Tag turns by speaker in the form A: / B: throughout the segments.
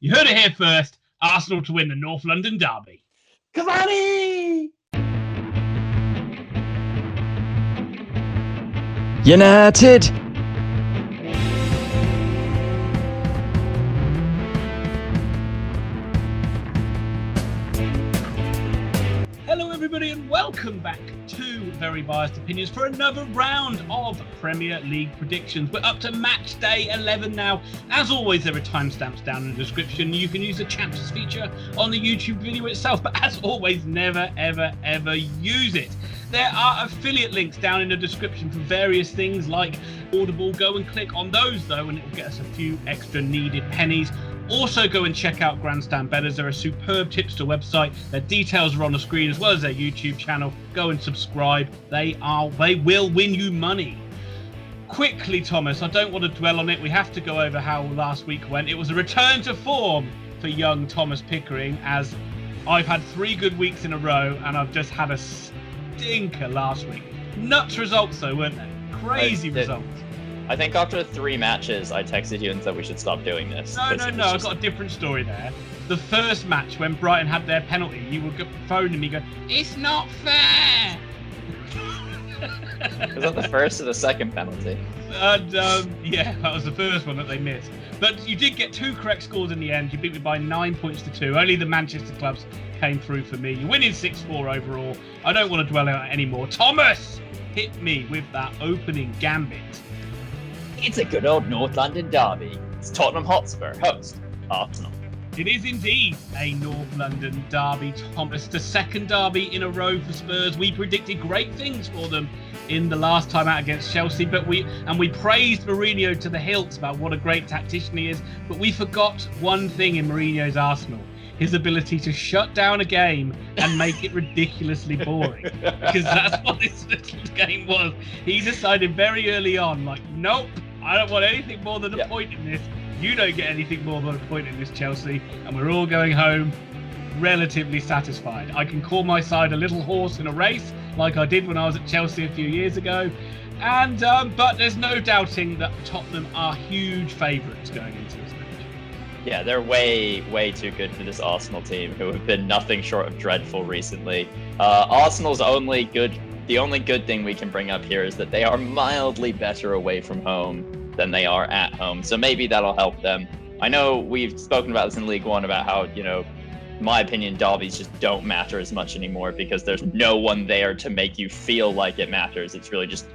A: You heard it here first. Arsenal to win the North London derby.
B: Cavani!
C: United!
A: Hello everybody and welcome back to Very Biased Opinions for another round of Premier League predictions. We're up to match day 11 now. As always, there are timestamps down in the description. You can use the chapters feature on the YouTube video itself, but as always, never ever use it. There are affiliate links down in the description for various things like Audible. Go and click on those though and it will get us a few extra needed pennies. Also go and check out GRANDSTAND BETTORS. They're a superb tipster website. Their details are on the screen as well as their YouTube channel. Go and subscribe. They will win you money. Quickly, Thomas, I don't want to dwell on it. We have to go over how last week went. It was a return to form for young Thomas Pickering, as I've had 3 good weeks in a row and I've just had a stinker last week. Nuts results though, weren't they? Crazy results.
B: I think after 3 matches, I texted you and said we should stop doing this.
A: No, I've got a different story there. The first match, when Brighton had their penalty, you were phoning me going, "It's not fair!"
B: Was that the first or the second penalty?
A: And, yeah, that was the first one that they missed. But you did get 2 correct scores in the end. You beat me by 9 points to 2. Only the Manchester clubs came through for me. You're winning 6-4 overall. I don't want to dwell on it anymore. Thomas, hit me with that opening gambit.
B: It's a good old North London derby. It's Tottenham Hotspur, host Arsenal.
A: It is indeed a North London derby, Thomas. The second derby in a row for Spurs. We predicted great things for them in the last time out against Chelsea, but we praised Mourinho to the hilt about what a great tactician he is, but we forgot one thing in Mourinho's Arsenal: his ability to shut down a game and make it ridiculously boring. Because that's what this little game was. He decided very early on, like, nope, I don't want anything more than a point in this. You don't get anything more than a point in this, Chelsea. And we're all going home relatively satisfied. I can call my side a little horse in a race, like I did when I was at Chelsea a few years ago. And but there's no doubting that Tottenham are huge favourites going into this match.
B: Yeah, they're way too good for this Arsenal team, who have been nothing short of dreadful recently. Arsenal's the only good thing we can bring up here is that they are mildly better away from home than they are at home. So maybe that'll help them. I know we've spoken about this in League One about how, in my opinion, derbies just don't matter as much anymore because there's no one there to make you feel like it matters. It's really just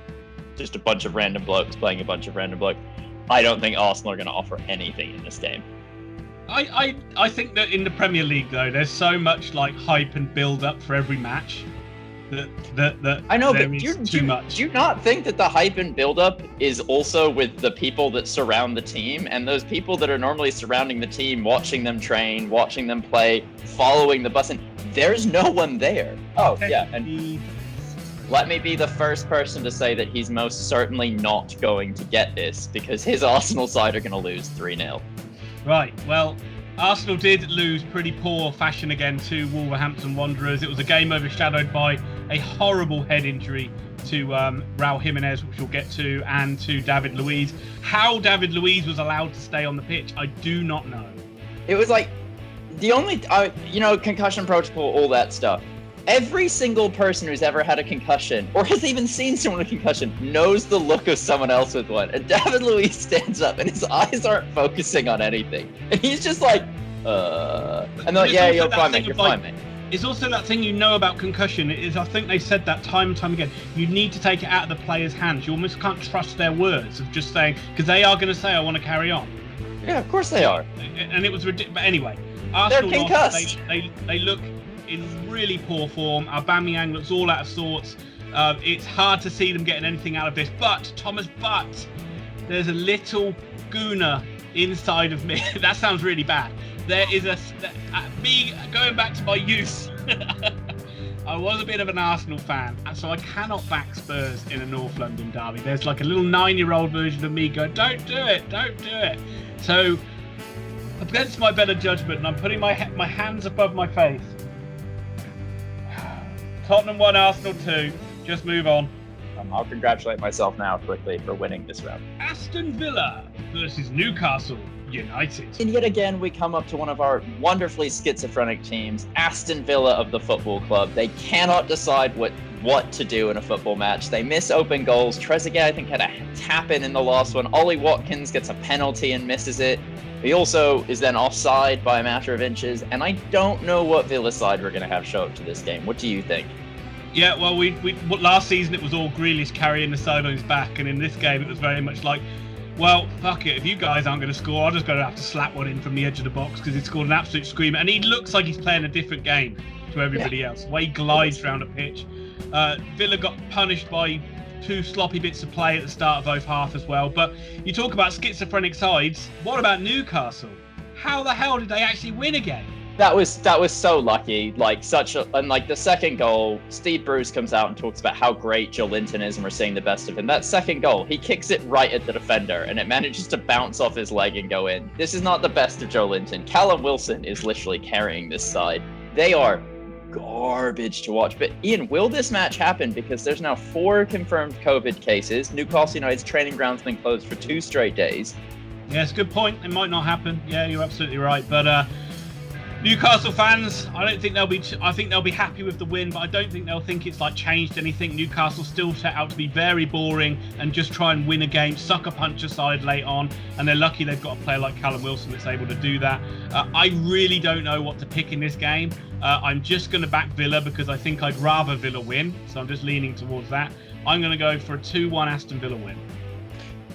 B: a bunch of random blokes playing a bunch of random blokes. I don't think Arsenal are going to offer anything in this game.
A: I think that in the Premier League, though, there's so much like hype and build up for every match that
B: I know,
A: there
B: but
A: is too much.
B: Do you not think that the hype and build up is also with the people that surround the team, and those people that are normally surrounding the team, watching them train, watching them play, following the bus, and there's no one there. Oh yeah, and let me be the first person to say that he's most certainly not going to get this because his Arsenal side are going to lose 3-0.
A: Right, well, Arsenal did lose pretty poor fashion again to Wolverhampton Wanderers. It was a game overshadowed by a horrible head injury to Raul Jimenez, which we'll get to, and to David Luiz. How David Luiz was allowed to stay on the pitch, I do not know.
B: It was like the only, concussion protocol, all that stuff. Every single person who's ever had a concussion or has even seen someone with a concussion knows the look of someone else with one. And David Luiz stands up and his eyes aren't focusing on anything. And he's just like, and they're like, yeah, you're fine, mate, you're fine, mate.
A: It's also that thing about concussion. I think they said that time and time again. You need to take it out of the player's hands. You almost can't trust their words of just saying, because they are going to say, I want to carry on.
B: Yeah, of course they are.
A: And it was ridiculous. But anyway, Arsenal,
B: they're concussed.
A: They look in really poor form. Aubameyang looks all out of sorts. It's hard to see them getting anything out of this. But, Thomas, there's a little gooner inside of me. That sounds really bad. There is me going back to my youth. I was a bit of an Arsenal fan, and so I cannot back Spurs in a North London derby. There's like a little 9-year-old version of me going, don't do it. So, against my better judgment, and I'm putting my hands above my face. Tottenham 1, Arsenal 2. Just move on.
B: I'll congratulate myself now quickly for winning this round.
A: Aston Villa versus Newcastle. United.
B: And yet again, we come up to one of our wonderfully schizophrenic teams, Aston Villa of the football club. They cannot decide what to do in a football match. They miss open goals. Trezeguet, I think, had a tap-in the last one. Ollie Watkins gets a penalty and misses it. He also is then offside by a matter of inches. And I don't know what Villa side we're going to have show up to this game. What do you think?
A: Yeah, well, last season it was all Grealish carrying the side on his back, and in this game it was very much like, well, fuck it, if you guys aren't going to score, I'm just going to have to slap one in from the edge of the box because he scored an absolute screamer, and he looks like he's playing a different game to everybody else. The way he glides around a pitch. Villa got punished by 2 sloppy bits of play at the start of both half as well, but you talk about schizophrenic sides, what about Newcastle? How the hell did they actually win again?
B: That was so lucky. And the second goal, Steve Bruce comes out and talks about how great Joe Linton is, and we're seeing the best of him. That second goal, he kicks it right at the defender, and it manages to bounce off his leg and go in. This is not the best of Joe Linton. Callum Wilson is literally carrying this side. They are garbage to watch. But Ian, will this match happen? Because there's now 4 confirmed COVID cases. Newcastle United's training ground's been closed for 2 straight days.
A: Yeah, it's a good point. It might not happen. Yeah, you're absolutely right. But Newcastle fans, I think they'll be happy with the win, but I don't think they'll think it's changed anything. Newcastle still set out to be very boring and just try and win a game, sucker punch aside late on, and they're lucky they've got a player like Callum Wilson that's able to do that. I really don't know what to pick in this game. I'm just going to back Villa because I think I'd rather Villa win, so I'm just leaning towards that. I'm going to go for a 2-1 Aston Villa win.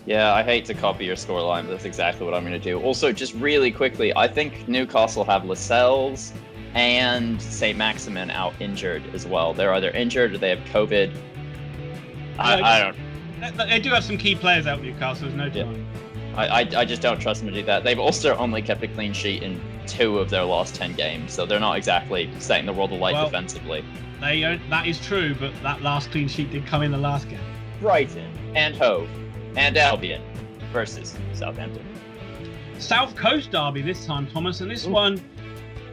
B: Yeah, I hate to copy your scoreline, but that's exactly what I'm going to do. Also, just really quickly, I think Newcastle have Lascelles and St. Maximin out injured as well. They're either injured or they have COVID. I don't.
A: They do have some key players out Newcastle, there's no time.
B: I just don't trust them to do that. They've also only kept a clean sheet in 2 of their last 10 games, so they're not exactly setting the world alight defensively.
A: That is true, but that last clean sheet did come in the last game.
B: Brighton and Hove and Albion versus Southampton.
A: South Coast derby this time, Thomas, and this one,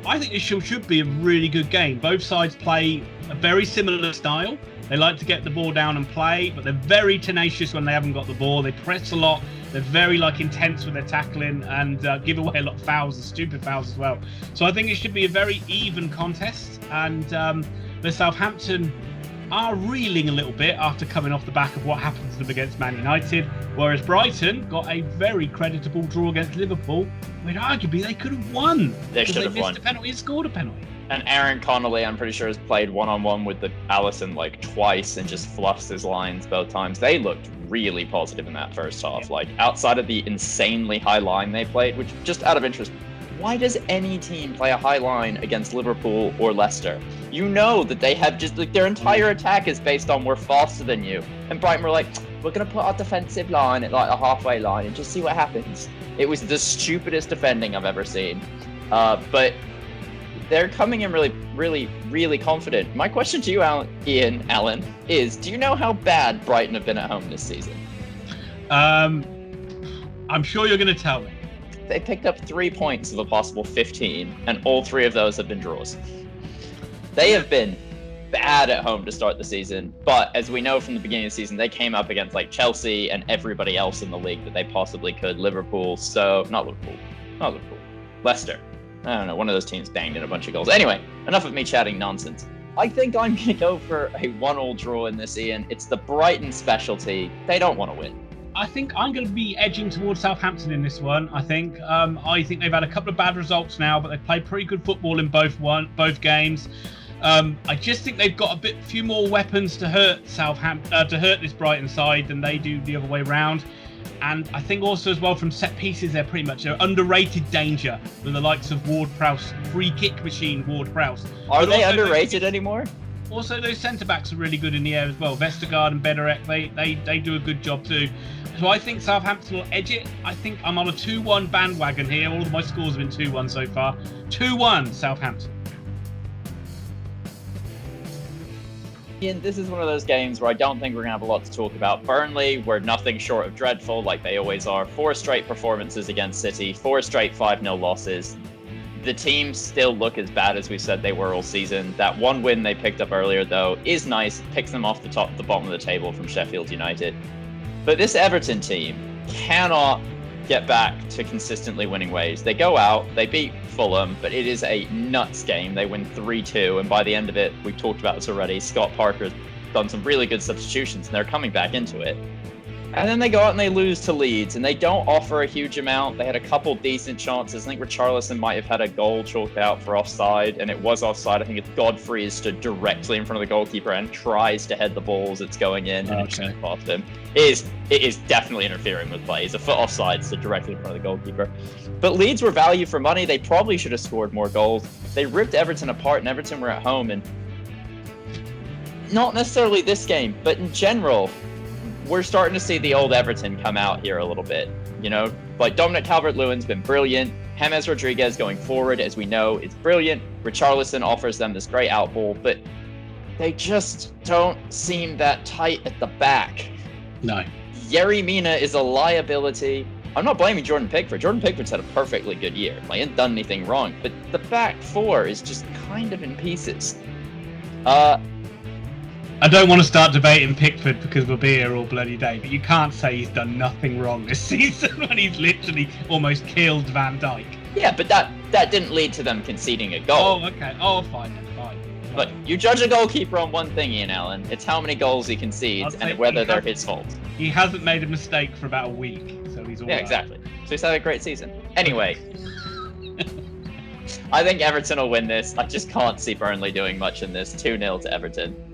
A: I think this should be a really good game. Both sides play a very similar style. They like to get the ball down and play, but they're very tenacious when they haven't got the ball. They press a lot. They're very intense with their tackling and give away a lot of fouls and stupid fouls as well. So I think it should be a very even contest. And the Southampton are reeling a little bit after coming off the back of what happened to them against Man United, whereas Brighton got a very creditable draw against Liverpool, when arguably they could have won.
B: They should have won.
A: Missed a penalty and scored a penalty.
B: And Aaron Connolly, I'm pretty sure, has played one-on-one with the Alisson twice and just fluffs his lines both times. They looked really positive in that first half. Outside of the insanely high line they played, which, just out of interest, why does any team play a high line against Liverpool or Leicester? You know that they have just their entire attack is based on we're faster than you. And Brighton were we're going to put our defensive line at a halfway line and just see what happens. It was the stupidest defending I've ever seen. But they're coming in really, really, really confident. My question to you, Alan, is do you know how bad Brighton have been at home this season?
A: I'm sure you're going to tell me.
B: They picked up 3 points of a possible 15, and all 3 of those have been draws. They have been bad at home to start the season, but as we know from the beginning of the season, they came up against Chelsea and everybody else in the league that they possibly could. Leicester. I don't know, one of those teams banged in a bunch of goals. Anyway, enough of me chatting nonsense. I think I'm going to go for a 1-1 draw in this, Ian. It's the Brighton specialty. They don't want to win.
A: I think I'm going to be edging towards Southampton in this one. I think they've had a couple of bad results now, but they've played pretty good football in both games. I just think they've got a few more weapons to hurt this Brighton side than they do the other way round. And I think also as well from set pieces, they're underrated danger with the likes of Ward-Prowse, free kick machine Ward-Prowse.
B: Are they underrated anymore?
A: Also, those centre-backs are really good in the air as well. Vestergaard and Bednarek, they do a good job too. So I think Southampton will edge it. I think I'm on a 2-1 bandwagon here. All of my scores have been 2-1 so far. 2-1 Southampton.
B: Ian, this is one of those games where I don't think we're going to have a lot to talk about. Burnley were nothing short of dreadful, like they always are. 4 straight performances against City, 4 straight 5-0 losses. The teams still look as bad as we said they were all season. That one win they picked up earlier, though, is nice. It picks them off the bottom of the table from Sheffield United. But this Everton team cannot get back to consistently winning ways. They go out, they beat Fulham, but it is a nuts game. They win 3-2, and by the end of it, we've talked about this already, Scott Parker's done some really good substitutions, and they're coming back into it. And then they go out and they lose to Leeds, and they don't offer a huge amount. They had a couple decent chances. I think Richarlison might have had a goal chalked out for offside, and it was offside. I think it's Godfrey is stood directly in front of the goalkeeper and tries to head the ball as it's going in, and it's just past him. It is definitely interfering with play. He's a foot offside, so directly in front of the goalkeeper. But Leeds were value for money. They probably should have scored more goals. They ripped Everton apart, and Everton were at home, and not necessarily this game, but in general, we're starting to see the old Everton come out here a little bit. You know, like Dominic Calvert-Lewin's been brilliant. James Rodriguez going forward, as we know, is brilliant. Richarlison offers them this great out ball, but they just don't seem that tight at the back.
A: No.
B: Yerry Mina is a liability. I'm not blaming Jordan Pickford. Jordan Pickford's had a perfectly good year. Like, he hasn't done anything wrong, but the back four is just kind of in pieces.
A: I don't want to start debating Pickford because we'll be here all bloody day, but you can't say he's done nothing wrong this season when he's literally almost killed Van Dijk.
B: Yeah, but that didn't lead to them conceding a goal.
A: Oh, okay. Oh, fine.
B: But you judge a goalkeeper on one thing, Ian Allen. It's how many goals he concedes and whether they're his fault.
A: He hasn't made a mistake for about a week, so he's all right.
B: Yeah, exactly. So he's had a great season. Anyway, I think Everton will win this. I just can't see Burnley doing much in this. 2-0 to Everton.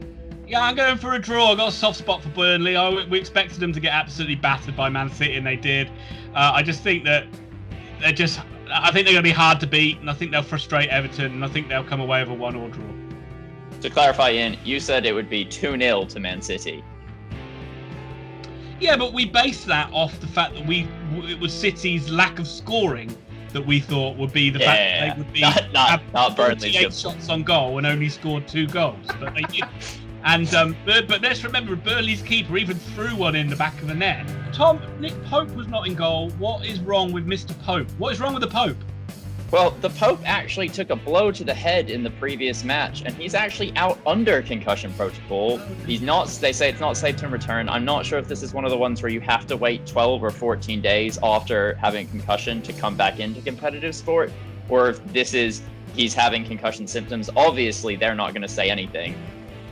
A: Yeah, I'm going for a draw. I've got a soft spot for Burnley. We expected them to get absolutely battered by Man City, and they did. I just think that I think they're going to be hard to beat, and I think they'll frustrate Everton, and I think they'll come away with a 1-1 draw.
B: To clarify, Ian, you said it would be 2-0 to Man City.
A: Yeah, but we based that off the fact that it was City's lack of scoring that we thought would be the fact that they would be
B: not Burnley's
A: 48 shots on goal and only scored 2 goals. But but let's remember, Burnley's keeper even threw one in the back of the net. Tom, Nick Pope was not in goal. What is wrong with Mr. Pope? What is wrong with the Pope?
B: Well, the Pope actually took a blow to the head in the previous match, and he's actually out under concussion protocol. He's not. They say it's not safe to return. I'm not sure if this is one of the ones where you have to wait 12 or 14 days after having a concussion to come back into competitive sport, or if this is he's having concussion symptoms. Obviously, they're not going to say anything.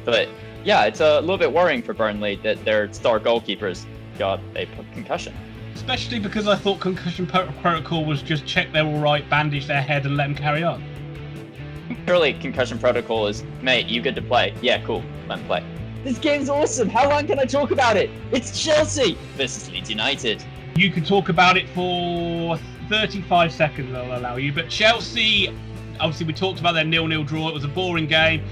B: But yeah, it's a little bit worrying for Burnley that their star goalkeepers got a concussion.
A: Especially because I thought concussion protocol was just check they're all right, bandage their head, and let them carry on.
B: Surely concussion protocol is, mate, you good to play? Yeah, cool, let them play. This game's awesome. How long can I talk about it? It's Chelsea versus Leeds United.
A: You could talk about it for 35 seconds, I'll allow you. But Chelsea, obviously we talked about their 0-0 draw. It was a boring game.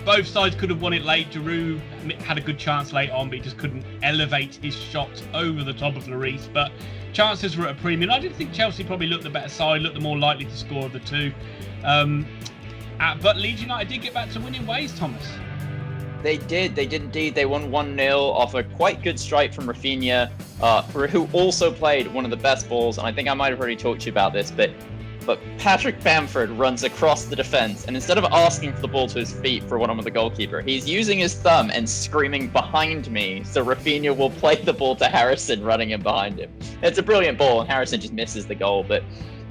A: Both sides could have won it late. Giroud had a good chance late on, but he just couldn't elevate his shot over the top of Lloris. But chances were at a premium. I did think Chelsea probably looked the better side, looked the more likely to score of the two. But Leeds United did get back to winning ways, Thomas.
B: They did indeed. They won 1-0 off a quite good strike from Rafinha, who also played one of the best balls. And I think I might have already talked to you about this, but Patrick Bamford runs across the defense, and instead of asking for the ball to his feet for one-on-one with the goalkeeper, he's using his thumb and screaming behind me, so Rafinha will play the ball to Harrison running in behind him. It's a brilliant ball, and Harrison just misses the goal. But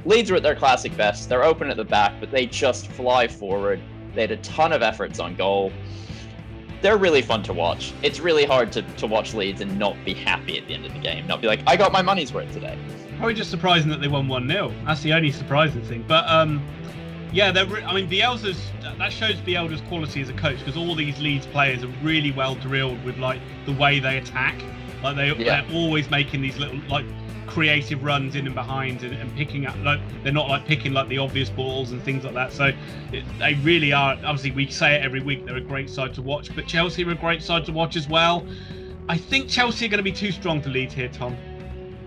B: Leeds are at their classic best. They're open at the back, but they just fly forward. They had a ton of efforts on goal. They're really fun to watch. It's really hard to watch Leeds and not be happy at the end of the game, not be like, I got my money's worth today.
A: Probably just surprising that they won 1-0. That's the only surprising thing. But yeah, Bielsa's, that shows Bielsa's quality as a coach, because all these Leeds players are really well drilled with like the way they attack. Like they're always making these little like creative runs in and behind and picking up. Like they're not like picking like the obvious balls and things like that. So they really are. Obviously, we say it every week. They're a great side to watch. But Chelsea are a great side to watch as well. I think Chelsea are going to be too strong for Leeds here, Tom.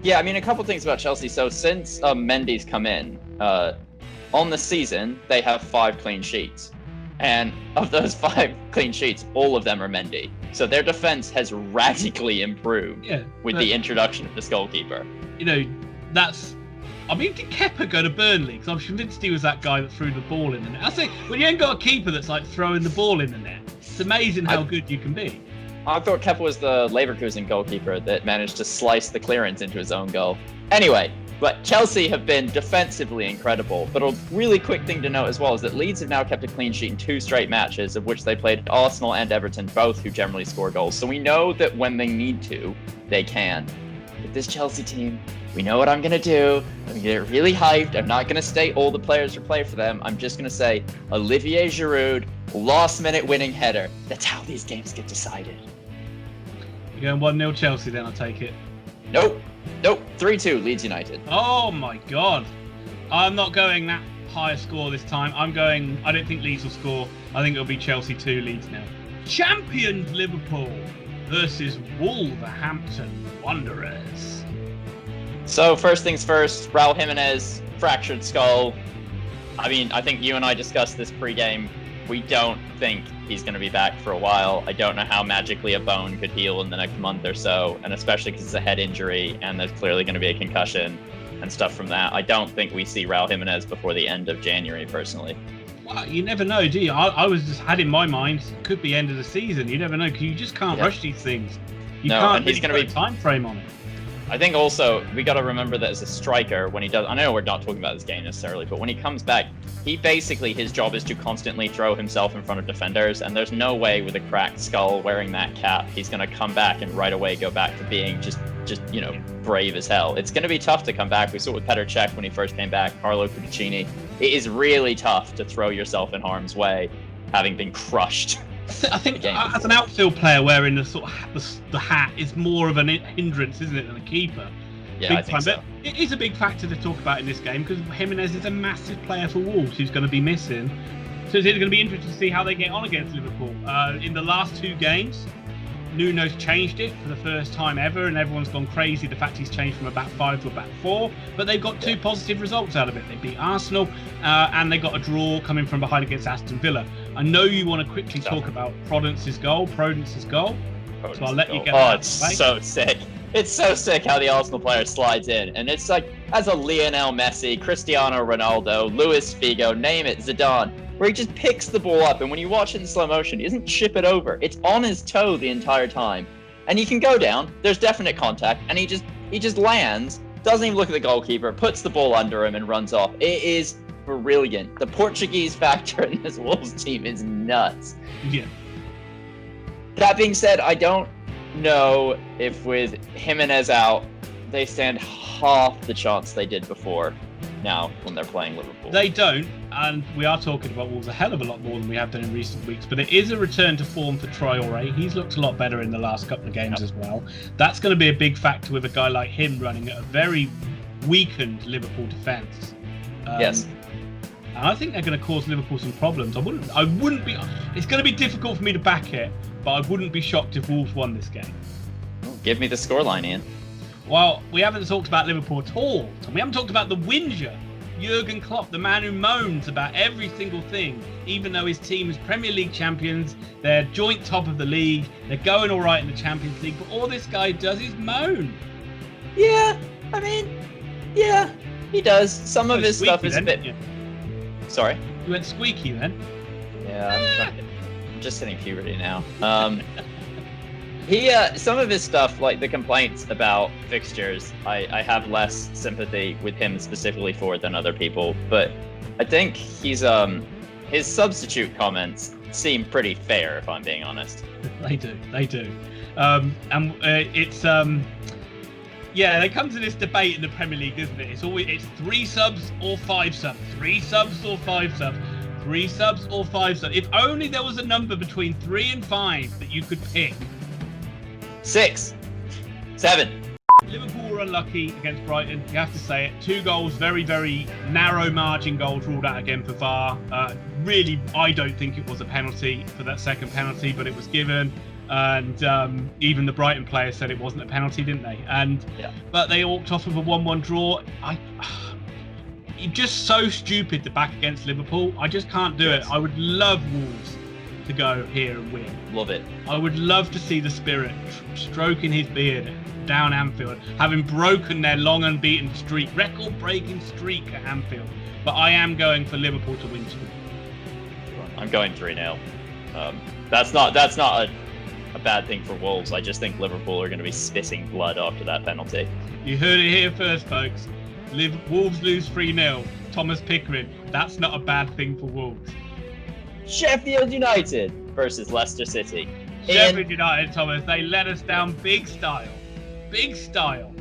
B: Yeah, I mean, a couple things about Chelsea. So since Mendy's come in, on the season, they have 5 clean sheets. And of those 5 clean sheets, all of them are Mendy. So their defense has radically improved with the introduction of this goalkeeper. You know,
A: did Kepa go to Burnley? Because I'm convinced he was that guy that threw the ball in the net. I say, when you ain't got a keeper that's like throwing the ball in the net, it's amazing how good you can be.
B: I thought Kepa was the Leverkusen goalkeeper that managed to slice the clearance into his own goal. Anyway, but Chelsea have been defensively incredible. But a really quick thing to note as well is that Leeds have now kept a clean sheet in 2 straight matches, of which they played Arsenal and Everton, both who generally score goals. So we know that when they need to, they can. With this Chelsea team, we know what I'm going to do. I'm going to get really hyped. I'm not going to state all the players who play for them. I'm just going to say Olivier Giroud, last-minute winning header. That's how these games get decided.
A: You're going 1-0 Chelsea then, I take it?
B: Nope. 3-2 Leeds United.
A: Oh my God. I'm not going that high a score this time. I don't think Leeds will score. I think it'll be Chelsea 2, Leeds 0. Champions Liverpool versus Wolverhampton Wanderers.
B: So first things first, Raul Jimenez, fractured skull. I mean, I think you and I discussed this pre-game. We don't think he's going to be back for a while. I don't know how magically a bone could heal in the next month or so, and especially because it's a head injury and there's clearly going to be a concussion and stuff from that. I don't think we see Raul Jimenez before the end of January, personally.
A: Well, you never know, do you? I was just had in my mind, it could be end of the season. You never know, because you just can't rush these things. You can't really put a time frame on it.
B: I think also we got to remember that as a striker, when he does, I know we're not talking about this game necessarily, but when he comes back, his job is to constantly throw himself in front of defenders, and there's no way with a cracked skull wearing that cap, he's going to come back and right away go back to being just brave as hell. It's going to be tough to come back. We saw it with Petr Cech when he first came back, Carlo Cucini. It is really tough to throw yourself in harm's way, having been crushed.
A: I think as an outfield player wearing the sort of the hat is more of an hindrance, isn't it, than a keeper?
B: Yeah, I think so.
A: But it is a big factor to talk about in this game because Jimenez is a massive player for Wolves who's going to be missing. So it's going to be interesting to see how they get on against Liverpool. In the last 2 games, Nuno's changed it for the first time ever, and everyone's gone crazy. The fact he's changed from a back 5 to a back 4, but they've got 2 positive results out of it. They beat Arsenal, and they got a draw coming from behind against Aston Villa. I know you want to quickly talk about Prudence's goal, so I'll let you get that.
B: Oh, it's so sick. It's so sick how the Arsenal player slides in, and it's like as a Lionel Messi, Cristiano Ronaldo, Luis Figo, name it, Zidane, where he just picks the ball up, and when you watch it in slow motion, he doesn't chip it over. It's on his toe the entire time, and he can go down. There's definite contact, and he just lands, doesn't even look at the goalkeeper, puts the ball under him, and runs off. It is brilliant. The Portuguese factor in this Wolves team is nuts.
A: Yeah.
B: That being said, I don't know if with Jimenez out, they stand half the chance they did before now when they're playing Liverpool.
A: They don't, and we are talking about Wolves a hell of a lot more than we have done in recent weeks, but it is a return to form for Traoré. He's looked a lot better in the last couple of games as well. That's going to be a big factor with a guy like him running at a very weakened Liverpool defence.
B: Yes.
A: And I think they're going to cause Liverpool some problems. I wouldn't be. It's going to be difficult for me to back it, but I wouldn't be shocked if Wolves won this game.
B: Give me the scoreline, Ian.
A: Well, we haven't talked about Liverpool at all. We haven't talked about the whinger, Jurgen Klopp, the man who moans about every single thing, even though his team is Premier League champions, they're joint top of the league, they're going all right in the Champions League, but all this guy does is moan.
B: Yeah, I mean, yeah, he does. Some of his stuff is a bit...
A: Yeah.
B: Sorry?
A: You went squeaky then?
B: Yeah, I'm just hitting puberty now. Some of his stuff, like the complaints about fixtures, I have less sympathy with him specifically for it than other people. But I think his substitute comments seem pretty fair, if I'm being honest.
A: They do. Yeah, they come to this debate in the Premier League, isn't it? It's 3 subs or 5 subs, 3 subs or 5 subs, 3 subs or 5 subs. If only there was a number between 3 and 5 that you could pick.
B: 6, 7.
A: Liverpool were unlucky against Brighton, you have to say it. 2 goals, very, very narrow margin goals ruled out again for VAR. Really, I don't think it was a penalty for that second penalty, but it was given. And even the Brighton players said it wasn't a penalty, didn't they? But they walked off with a 1-1 draw. It's just so stupid to back against Liverpool. I just can't do it. I would love Wolves to go here and win.
B: Love it.
A: I would love to see the Spirit stroking his beard down Anfield, having broken their long unbeaten streak, record-breaking streak at Anfield. But I am going for Liverpool to win 2.
B: I'm going 3-0. That's not a a bad thing for Wolves. I just think Liverpool are going to be spitting blood after that penalty.
A: You heard it here first, folks. Wolves lose 3-0. Thomas Pickering. That's not a bad thing for Wolves.
B: Sheffield United versus Leicester City.
A: Sheffield United, Thomas, they let us down big style. Big style.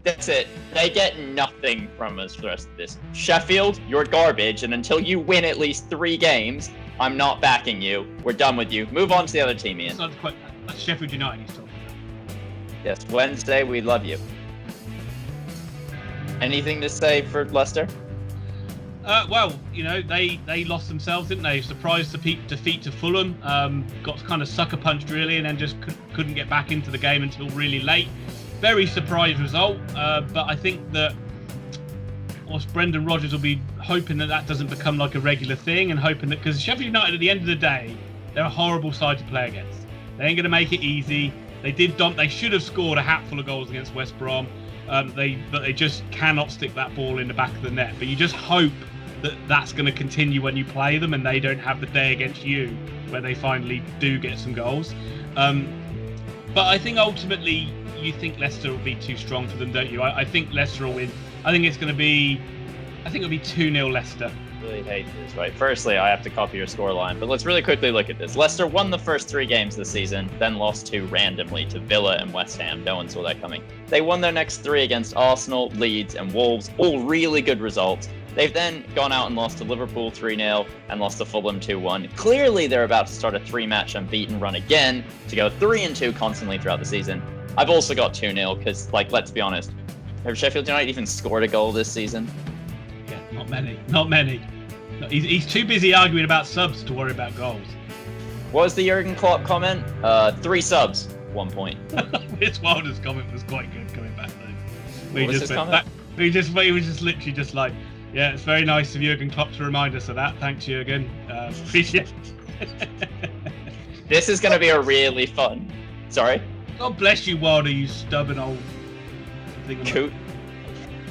B: That's it. They get nothing from us for the rest of this. Sheffield, you're garbage, and until you win at least 3 games, I'm not backing you. We're done with you. Move on to the other team, Ian.
A: That's Sheffield United he's talking about.
B: Yes, Wednesday, we love you. Anything to say for Leicester?
A: Well, you know, they lost themselves, didn't they? Surprise defeat to Fulham. Got kind of sucker punched really, and then just couldn't get back into the game until really late. Very surprise result, but I think that Brendan Rodgers will be hoping that doesn't become like a regular thing, and hoping that, because Sheffield United at the end of the day, they're a horrible side to play against. They ain't going to make it easy. They should have scored a hatful of goals against West Brom. But they just cannot stick that ball in the back of the net. But you just hope that that's going to continue when you play them, and they don't have the day against you where they finally do get some goals. But I think ultimately you think Leicester will be too strong for them, don't you? I think Leicester will win. I think it'll be 2-0 Leicester.
B: Really hate this, right? Firstly, I have to copy your scoreline, but let's really quickly look at this. Leicester won the first 3 games this season, then lost 2 randomly to Villa and West Ham. No one saw that coming. They won their next 3 against Arsenal, Leeds, and Wolves, all really good results. They've then gone out and lost to Liverpool 3-0 and lost to Fulham 2-1. Clearly, they're about to start a 3-match unbeaten run again to go 3-2 constantly throughout the season. I've also got 2-0 because, let's be honest, have Sheffield United even scored a goal this season?
A: Yeah, not many. He's too busy arguing about subs to worry about goals.
B: What was the Jurgen Klopp comment? 3 subs, 1 point.
A: Chris Wilder's comment was quite good coming back though.
B: What was his comment?
A: He was just literally just like, yeah, it's very nice of Jurgen Klopp to remind us of that. Thanks, Jurgen. Appreciate it.
B: This is going to be a really fun. Sorry?
A: God bless you, Wilder, you stubborn old thing.
B: Coot.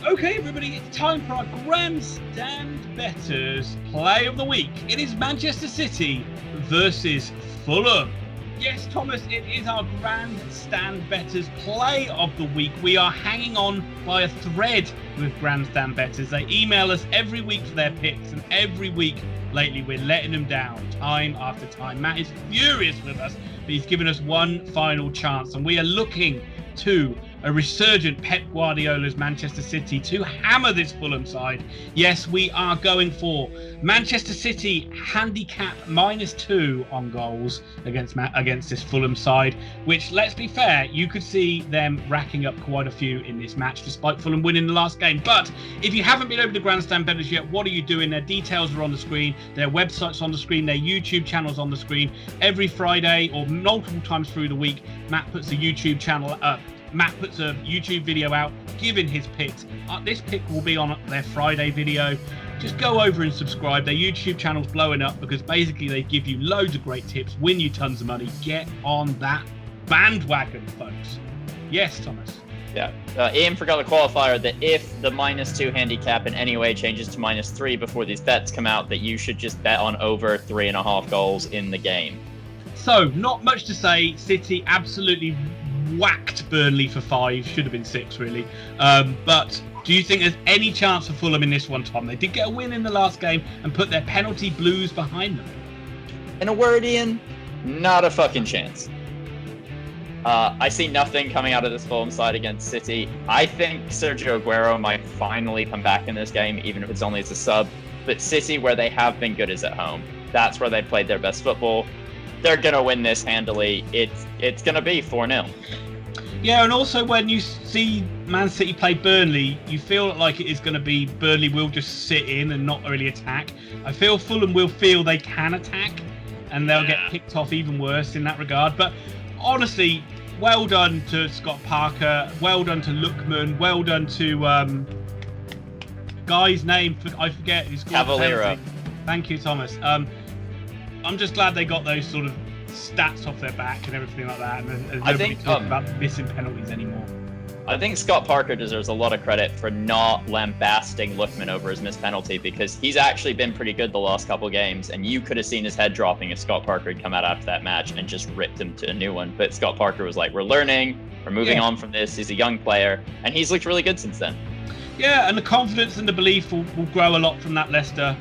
A: Okay, everybody, it's time for our Grandstand Bettors Play of the Week. It is Manchester City versus Fulham. Yes, Thomas, it is our Grandstand Bettors Play of the Week. We are hanging on by a thread with Grandstand Bettors. They email us every week for their picks, and every week lately we're letting them down time after time. Matt is furious with us, but he's given us one final chance, and we are looking to a resurgent Pep Guardiola's Manchester City to hammer this Fulham side. Yes, we are going for Manchester City handicap -2 on goals against this Fulham side, which, let's be fair, you could see them racking up quite a few in this match despite Fulham winning the last game. But if you haven't been over to Grandstand Bettors yet, what are you doing? Their details are on the screen, their website's on the screen, their YouTube channel's on the screen. Every Friday or multiple times through the week, Matt puts a YouTube video out giving his picks. This pick will be on their Friday video. Just go over and subscribe. Their YouTube channel's blowing up because basically they give you loads of great tips, win you tons of money. Get on that bandwagon, folks. Yes, Thomas.
B: Yeah. Ian forgot the qualifier that if the -2 handicap in any way changes to -3 before these bets come out, that you should just bet on over 3.5 goals in the game.
A: So, not much to say. City absolutely whacked Burnley for 5. Should have been 6, really. But do you think there's any chance for Fulham in this one, Tom? They did get a win in the last game and put their penalty blues behind them.
B: In a word, Ian, not a fucking chance. I see nothing coming out of this Fulham side against City. I think Sergio Aguero might finally come back in this game, even if it's only as a sub. But City, where they have been good, is at home. That's where they played their best football. They're going to win this handily. It's going to be 4-0.
A: Yeah, and also when you see Man City play Burnley, you feel like it is going to be Burnley will just sit in and not really attack. I feel Fulham will feel they can attack, and they'll get picked off even worse in that regard. But honestly, well done to Scott Parker, well done to Lookman, well done to guy's name, I forget. Who's
B: Cavallero.
A: Thank you, Thomas. I'm just glad they got those sort of stats off their back and everything like that, and nobody talking about missing penalties anymore.
B: I think Scott Parker deserves a lot of credit for not lambasting Lookman over his missed penalty, because he's actually been pretty good the last couple games, and you could have seen his head dropping if Scott Parker had come out after that match and just ripped him to a new one. But Scott Parker was like, we're learning, we're moving on from this, he's a young player, and he's looked really good since then.
A: Yeah, and the confidence and the belief will grow a lot from that Leicester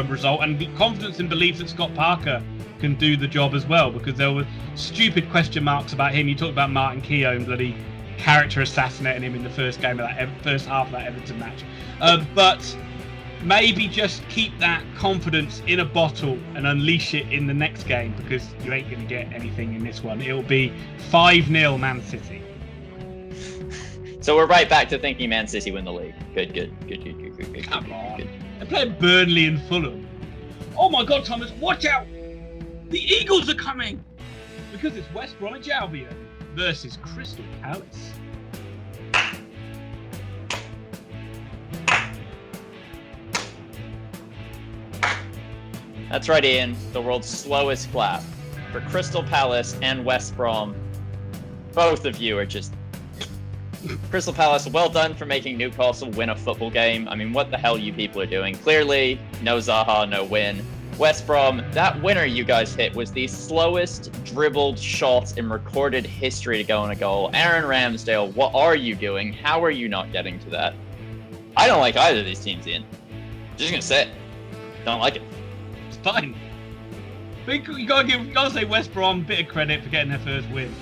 A: result, and the confidence and belief that Scott Parker can do the job as well, because there were stupid question marks about him. You talked about Martin Keown, bloody character assassinating him in the first game of that first half of that Everton match. But maybe just keep that confidence in a bottle and unleash it in the next game, because you ain't going to get anything in this one. It'll be 5-0 Man City.
B: So we're right back to thinking Man City win the league. Good.
A: Come on. They're playing Burnley and Fulham. Oh my God, Thomas, watch out! The Eagles are coming! Because it's West Bromwich Albion versus Crystal Palace.
B: That's right, Ian. The world's slowest clap for Crystal Palace and West Brom. Both of you are just... Crystal Palace, well done for making Newcastle win a football game. I mean, what the hell you people are doing? Clearly, no Zaha, no win. West Brom, that winner you guys hit was the slowest dribbled shot in recorded history to go in a goal. Aaron Ramsdale, what are you doing? How are you not getting to that? I don't like either of these teams, Ian. Just gonna say it. Don't like it.
A: It's fine. But you gotta say West Brom a bit of credit for getting their first win.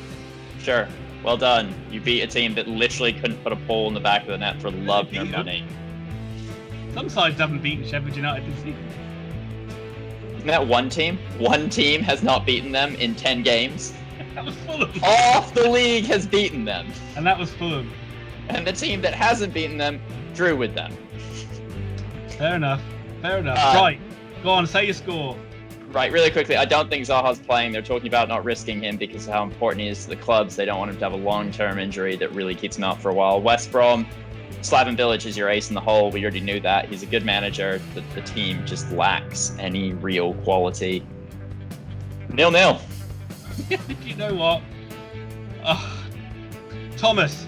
B: Sure. Well done. You beat a team that literally couldn't put a ball in the back of the net for love nor money.
A: Some sides haven't beaten Sheffield United this season.
B: Isn't that one team? One team has not beaten them in 10 games.
A: That was Fulham.
B: Half the league has beaten them.
A: And that was Fulham.
B: And the team that hasn't beaten them drew with them.
A: Fair enough. Right. Go on, say your score.
B: Right, really quickly, I don't think Zaha's playing. They're talking about not risking him because of how important he is to the clubs. They don't want him to have a long-term injury that really keeps him out for a while. West Brom, Slaven Bilic is your ace in the hole. We already knew that. He's a good manager. The team just lacks any real quality. 0-0.
A: You know what? Thomas.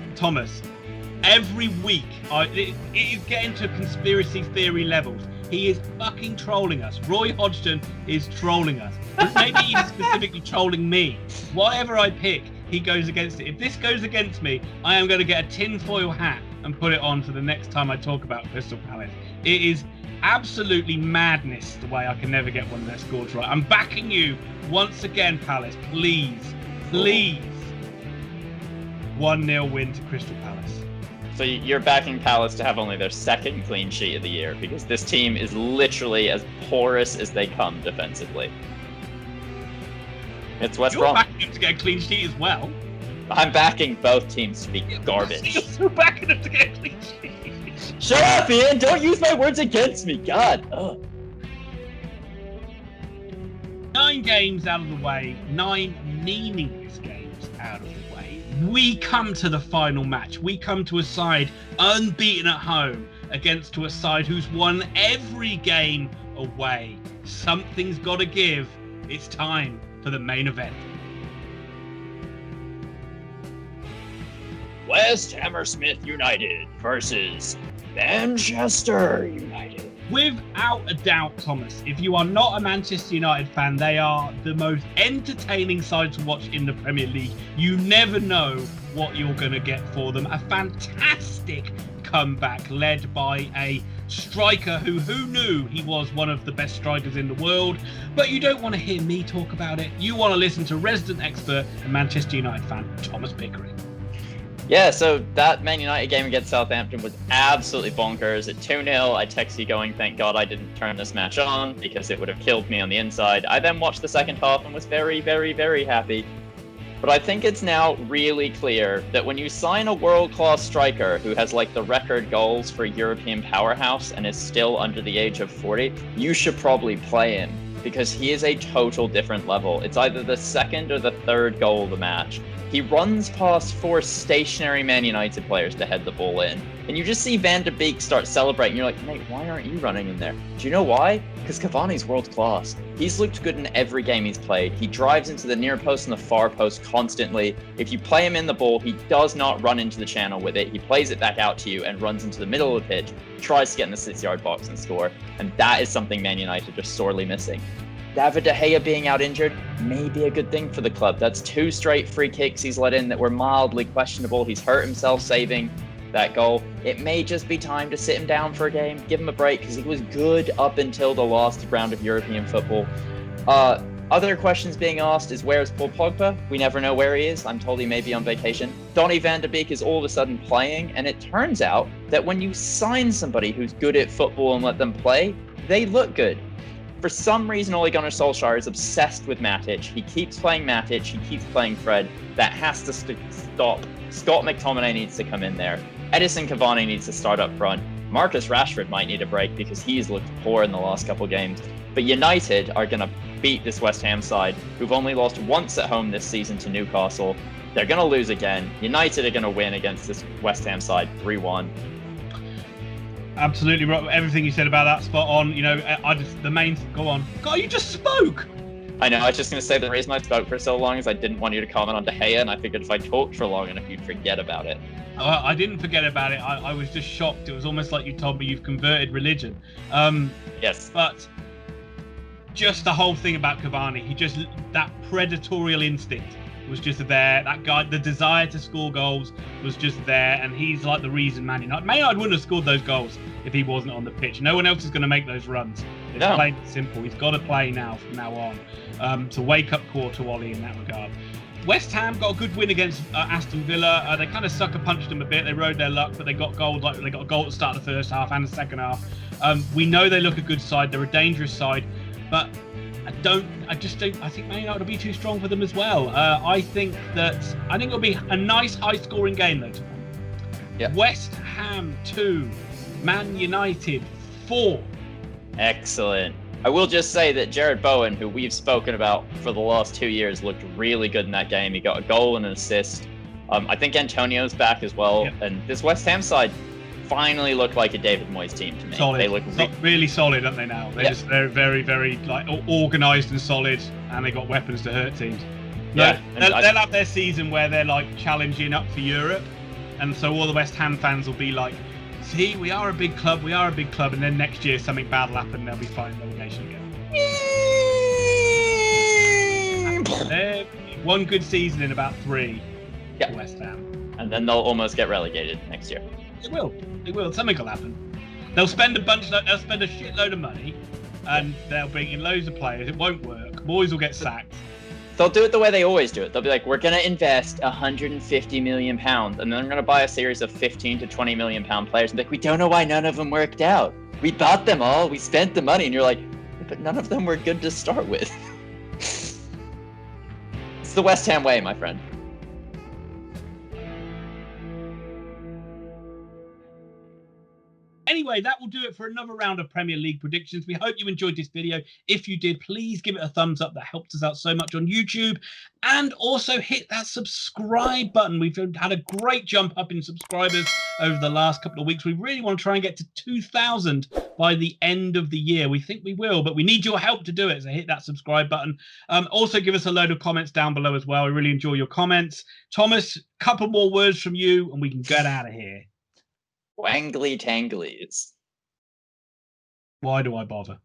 A: Every week, it is getting to conspiracy theory levels. He is fucking trolling us. Roy Hodgson is trolling us. But maybe he's specifically trolling me. Whatever I pick, he goes against it. If this goes against me, I am going to get a tinfoil hat and put it on for the next time I talk about Crystal Palace. It is absolutely madness the way I can never get one of their scores right. I'm backing you once again, Palace. Please. 1-0 win to Crystal Palace.
B: So you're backing Palace to have only their second clean sheet of the year, because this team is literally as porous as they come defensively. It's West Brom.
A: You're backing them to get a clean sheet as well.
B: I'm backing both teams to be garbage.
A: You're still backing them to get a clean sheet.
B: Shut up, Ian! Don't use my words against me, God! Ugh.
A: 9 games out of the way, 9 meaningless games out of the way. We come to the final match. We come to a side unbeaten at home against a side who's won every game away. Something's got to give. It's time for the main event.
B: West Hammersmith United versus Manchester United.
A: Without a doubt, Thomas, if you are not a Manchester United fan, they are the most entertaining side to watch in the Premier League. You never know what you're going to get for them. A fantastic comeback led by a striker who knew he was one of the best strikers in the world. But you don't want to hear me talk about it. You want to listen to resident expert and Manchester United fan, Thomas Pickering.
B: Yeah, so that Man United game against Southampton was absolutely bonkers. At 2-0, I texted you going, thank God I didn't turn this match on because it would have killed me on the inside. I then watched the second half and was very, very, very happy. But I think it's now really clear that when you sign a world-class striker who has like the record goals for a European powerhouse and is still under the age of 40, you should probably play him because he is a total different level. It's either the second or the third goal of the match. He runs past 4 stationary Man United players to head the ball in. And you just see Van de Beek start celebrating. You're like, mate, why aren't you running in there? Do you know why? Because Cavani's world class. He's looked good in every game he's played. He drives into the near post and the far post constantly. If you play him in the ball, he does not run into the channel with it. He plays it back out to you and runs into the middle of the pitch, tries to get in the 6-yard box and score. And that is something Man United are sorely missing. David De Gea being out injured may be a good thing for the club. That's 2 straight free kicks he's let in that were mildly questionable. He's hurt himself saving that goal. It may just be time to sit him down for a game, give him a break, because he was good up until the last round of European football. Other questions being asked is, where's Paul Pogba? We never know where he is. I'm told he may be on vacation. Donny van de Beek is all of a sudden playing, and it turns out that when you sign somebody who's good at football and let them play, they look good. For some reason, Ole Gunnar Solskjaer is obsessed with Matic. He keeps playing Matic. He keeps playing Fred. That has to stop. Scott McTominay needs to come in there. Edison Cavani needs to start up front. Marcus Rashford might need a break because he's looked poor in the last couple games. But United are going to beat this West Ham side, who've only lost once at home this season to Newcastle. They're going to lose again. United are going to win against this West Ham side 3-1.
A: Absolutely right. Everything you said about that, spot on. You know, go on. God, you just spoke.
B: I know. I was just going to say the reason I spoke for so long is I didn't want you to comment on De Gea, and I figured if I talked for long enough, you'd forget about it.
A: I didn't forget about it. I was just shocked. It was almost like you told me you've converted religion.
B: Yes.
A: But just the whole thing about Cavani, that predatorial instinct was just there. That guy, the desire to score goals was just there, and he's like the reason Man United wouldn't have scored those goals if he wasn't on the pitch. No one else is going to make those runs. It's plain and simple. He's got to play now from now on to wake up Courtois in that regard. West Ham got a good win against Aston Villa. They kind of sucker punched them a bit. They rode their luck, but they got goals. Like they got a goal at the start of the first half and the second half. We know they look a good side. They're a dangerous side, but I think Man United will be too strong for them as well. I think it'll be a nice high-scoring game though.
B: Yeah.
A: West Ham 2, Man United 4.
B: Excellent. I will just say that Jared Bowen, who we've spoken about for the last 2 years, looked really good in that game. He got a goal and an assist. I think Antonio's back as well. Yep. And this West Ham side finally looked like a David Moyes team to me.
A: Solid.
B: They look
A: really solid, aren't they now? They're very, very like organised and solid, and they got weapons to hurt teams.
B: Yeah,
A: they'll have their season where they're like challenging up for Europe, and so all the West Ham fans will be like, "See, we are a big club, and then next year something bad will happen, and they'll be fighting relegation again." One good season in about 3.
B: Yeah.
A: West Ham,
B: and then they'll almost get relegated next year.
A: It will. Something will happen. They'll spend a shitload of money, and they'll bring in loads of players. It won't work. Boys will get sacked.
B: They'll do it the way they always do it. They'll be like, we're going to invest £150 million, and then they're going to buy a series of 15 to 20 million pound players, and be like, we don't know why none of them worked out. We bought them all. We spent the money, and you're like, but none of them were good to start with. It's the West Ham way, my friend.
A: Anyway, that will do it for another round of Premier League predictions. We hope you enjoyed this video. If you did, please give it a thumbs up. That helps us out so much on YouTube. And also hit that subscribe button. We've had a great jump up in subscribers over the last couple of weeks. We really want to try and get to 2,000 by the end of the year. We think we will, but we need your help to do it. So hit that subscribe button. Also give us a load of comments down below as well. We really enjoy your comments. Thomas, a couple more words from you and we can get out of here.
B: Wangly tanglies.
A: Why do I bother?